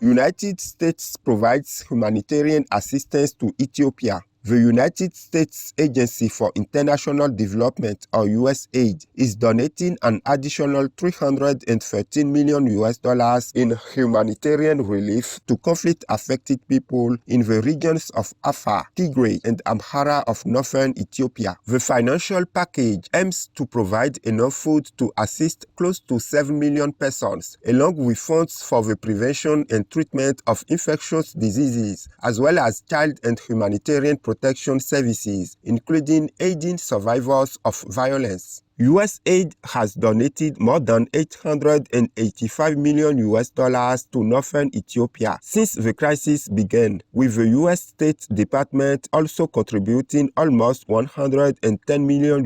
United States provides humanitarian assistance to Ethiopia. The United States Agency for International Development, or USAID, is donating an additional $313 million in humanitarian relief to conflict-affected people in the regions of Afar, Tigray, and Amhara of northern Ethiopia. The financial package aims to provide enough food to assist close to 7 million persons, along with funds for the prevention and treatment of infectious diseases, as well as child and humanitarian protection services, including aiding survivors of violence. USAID has donated more than $885 million to northern Ethiopia since the crisis began, with the U.S. State Department also contributing almost $110 million.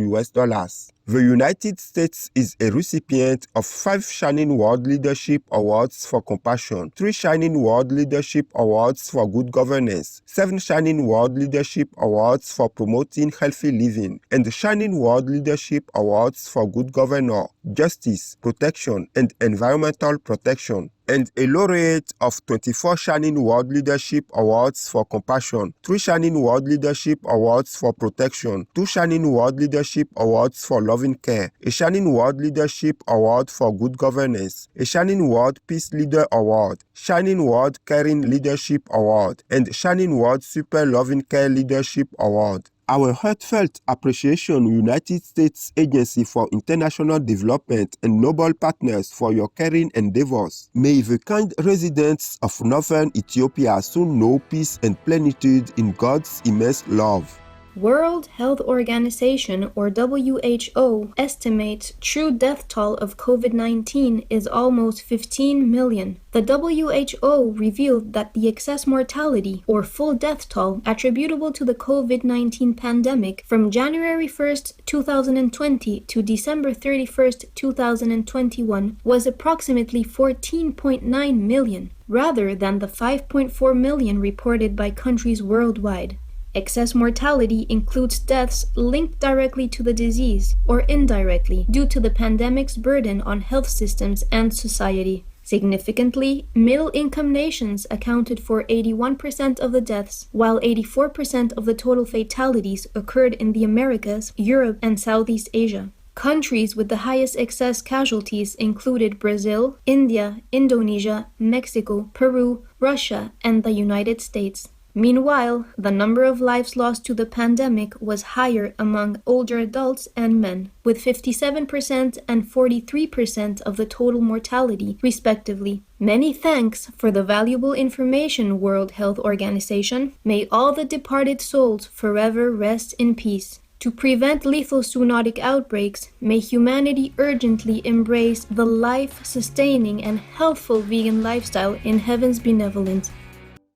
The United States is a recipient of 5 Shining World Leadership Awards for Compassion, 3 Shining World Leadership Awards for Good Governance, 7 Shining World Leadership Awards for Promoting Healthy Living, and Shining World Leadership Awards for Good Governor, Justice, Protection, and Environmental Protection, and a laureate of 24 Shining World Leadership Awards for Compassion, 3 Shining World Leadership Awards for Protection, 2 Shining World Leadership Awards for Loving Care, a Shining World Leadership Award for Good Governance, a Shining World Peace Leader Award, Shining World Caring Leadership Award, and Shining World Super Loving Care Leadership Award. Our heartfelt appreciation, United States Agency for International Development and Noble Partners, for your caring endeavors. May the kind residents of northern Ethiopia soon know peace and plenitude in God's immense love. World Health Organization, or WHO, estimates true death toll of COVID-19 is almost 15 million. The WHO revealed that the excess mortality, or full death toll, attributable to the COVID-19 pandemic from January 1st, 2020 to December 31st, 2021 was approximately 14.9 million, rather than the 5.4 million reported by countries worldwide. Excess mortality includes deaths linked directly to the disease or indirectly due to the pandemic's burden on health systems and society. Significantly, middle-income nations accounted for 81% of the deaths, while 84% of the total fatalities occurred in the Americas, Europe, and Southeast Asia. Countries with the highest excess casualties included Brazil, India, Indonesia, Mexico, Peru, Russia, and the United States. Meanwhile, the number of lives lost to the pandemic was higher among older adults and men, with 57% and 43% of the total mortality, respectively. Many thanks for the valuable information, World Health Organization. May all the departed souls forever rest in peace. To prevent lethal zoonotic outbreaks, may humanity urgently embrace the life-sustaining and healthful vegan lifestyle in heaven's benevolence.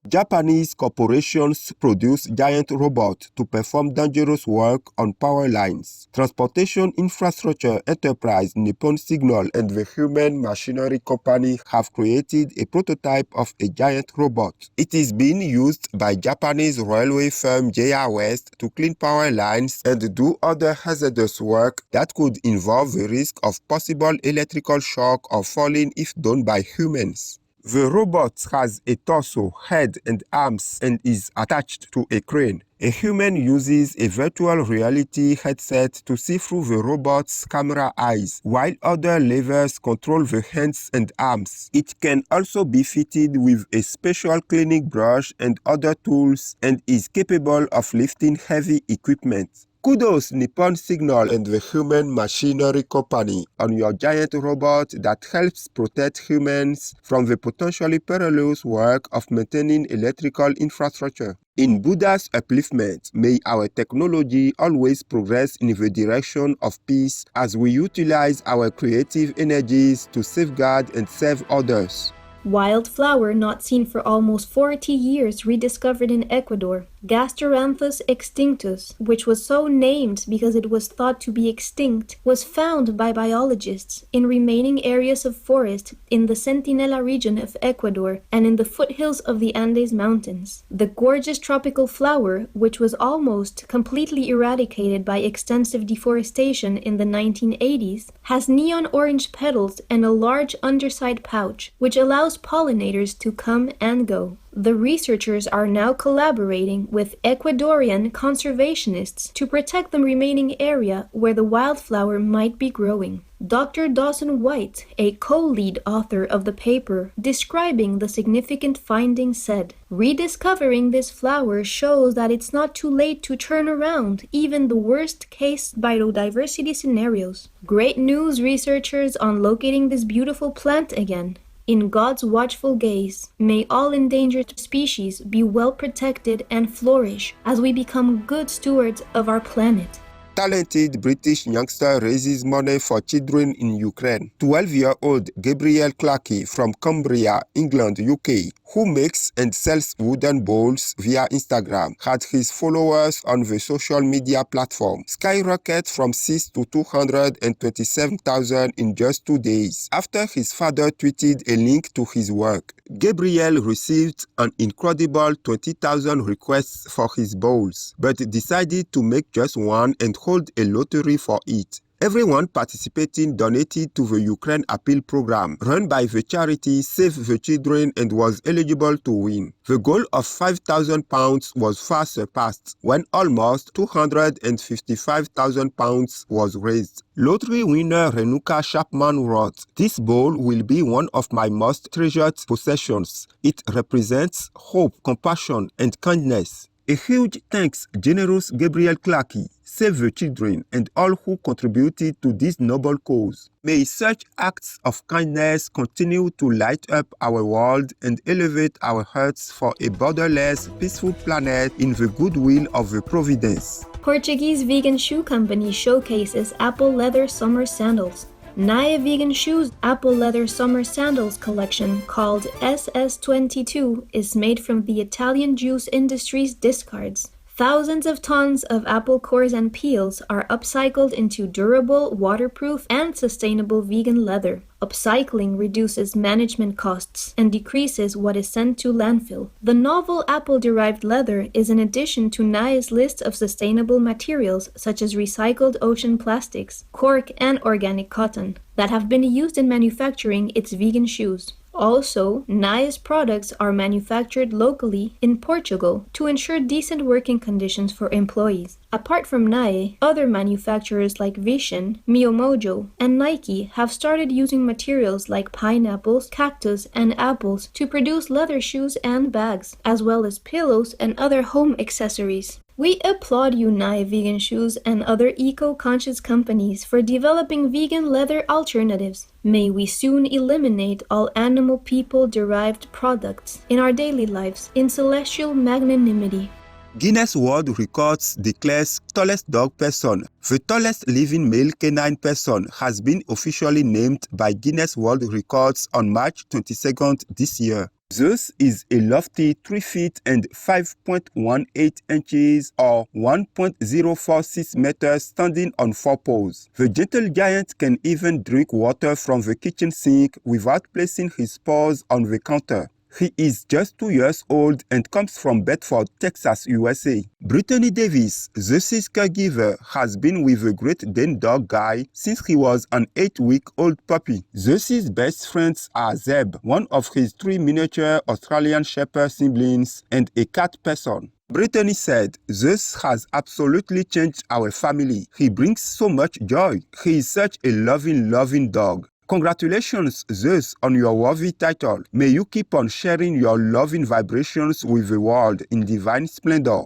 Japanese corporations produce giant robots to perform dangerous work on power lines. Transportation infrastructure enterprise Nippon Signal and the human machinery company have created a prototype of a giant robot. It is being used by Japanese railway firm JR West to clean power lines and do other hazardous work that could involve the risk of possible electrical shock or falling if done by humans. The robot has a torso, head, and arms and is attached to a crane. A human uses a virtual reality headset to see through the robot's camera eyes, while other levers control the hands and arms. It can also be fitted with a special cleaning brush and other tools and is capable of lifting heavy equipment. Kudos Nippon Signal and the human machinery company on your giant robot that helps protect humans from the potentially perilous work of maintaining electrical infrastructure. In Buddha's upliftment, may our technology always progress in the direction of peace as we utilize our creative energies to safeguard and serve others. Wildflower not seen for almost 40 years rediscovered in Ecuador. Gasteranthus extinctus, which was so named because it was thought to be extinct, was found by biologists in remaining areas of forest in the Centinela region of Ecuador and in the foothills of the Andes Mountains. The gorgeous tropical flower, which was almost completely eradicated by extensive deforestation in the 1980s, has neon orange petals and a large underside pouch, which allows pollinators to come and go. The researchers are now collaborating with Ecuadorian conservationists to protect the remaining area where the wildflower might be growing. Dr. Dawson White, a co-lead author of the paper describing the significant findings, said, "Rediscovering this flower shows that it's not too late to turn around even the worst-case biodiversity scenarios. Great news, researchers, on locating this beautiful plant again. In God's watchful gaze, may all endangered species be well protected and flourish as we become good stewards of our planet." Talented British youngster raises money for children in Ukraine. 12-year-old Gabriel Clarkey from Cumbria, England, UK, who makes and sells wooden bowls via Instagram, had his followers on the social media platform skyrocket from 6 to 227,000 in just 2 days after his father tweeted a link to his work. Gabriel received an incredible 20,000 requests for his bowls, but decided to make just one and hold a lottery for it. Everyone participating donated to the Ukraine Appeal Program run by the charity Save the Children and was eligible to win. The goal of £5,000 was far surpassed when almost £255,000 was raised. Lottery winner Renuka Chapman wrote, "This bowl will be one of my most treasured possessions. It represents hope, compassion, and kindness. A huge thanks, generous Gabriel Clarkey, Save the Children, and all who contributed to this noble cause. May such acts of kindness continue to light up our world and elevate our hearts for a borderless, peaceful planet in the goodwill of the Providence." Portuguese vegan shoe company showcases apple leather summer sandals. Naya Vegan Shoes' apple leather summer sandals collection, called SS22, is made from the Italian juice industry's discards. Thousands of tons of apple cores and peels are upcycled into durable, waterproof, and sustainable vegan leather. Upcycling reduces management costs and decreases what is sent to landfill. The novel apple-derived leather is an addition to Naya's list of sustainable materials such as recycled ocean plastics, cork, and organic cotton that have been used in manufacturing its vegan shoes. Also, Naya's products are manufactured locally in Portugal to ensure decent working conditions for employees. Apart from Naya, other manufacturers like Vision, Miyomojo, and Nike have started using materials like pineapples, cactus, and apples to produce leather shoes and bags, as well as pillows and other home accessories. We applaud you, Naya Vegan Shoes, and other eco-conscious companies for developing vegan leather alternatives. May we soon eliminate all animal people-derived products in our daily lives in celestial magnanimity. Guinness World Records declares tallest dog person. The tallest living male canine person has been officially named by Guinness World Records on March 22nd this year. Zeus is a lofty 3 feet and 5.18 inches or 1.046 meters standing on 4 paws. The gentle giant can even drink water from the kitchen sink without placing his paws on the counter. He is just 2 years old and comes from Bedford, Texas, USA. Brittany Davis, Zeus's caregiver, has been with the Great Dane dog guy since he was an 8-week-old puppy. Zeus's best friends are Zeb, one of his 3 miniature Australian Shepherd siblings, and a cat person. Brittany said, "Zeus has absolutely changed our family. He brings so much joy. He is such a loving dog." Congratulations, Zeus, on your worthy title. May you keep on sharing your loving vibrations with the world in divine splendor.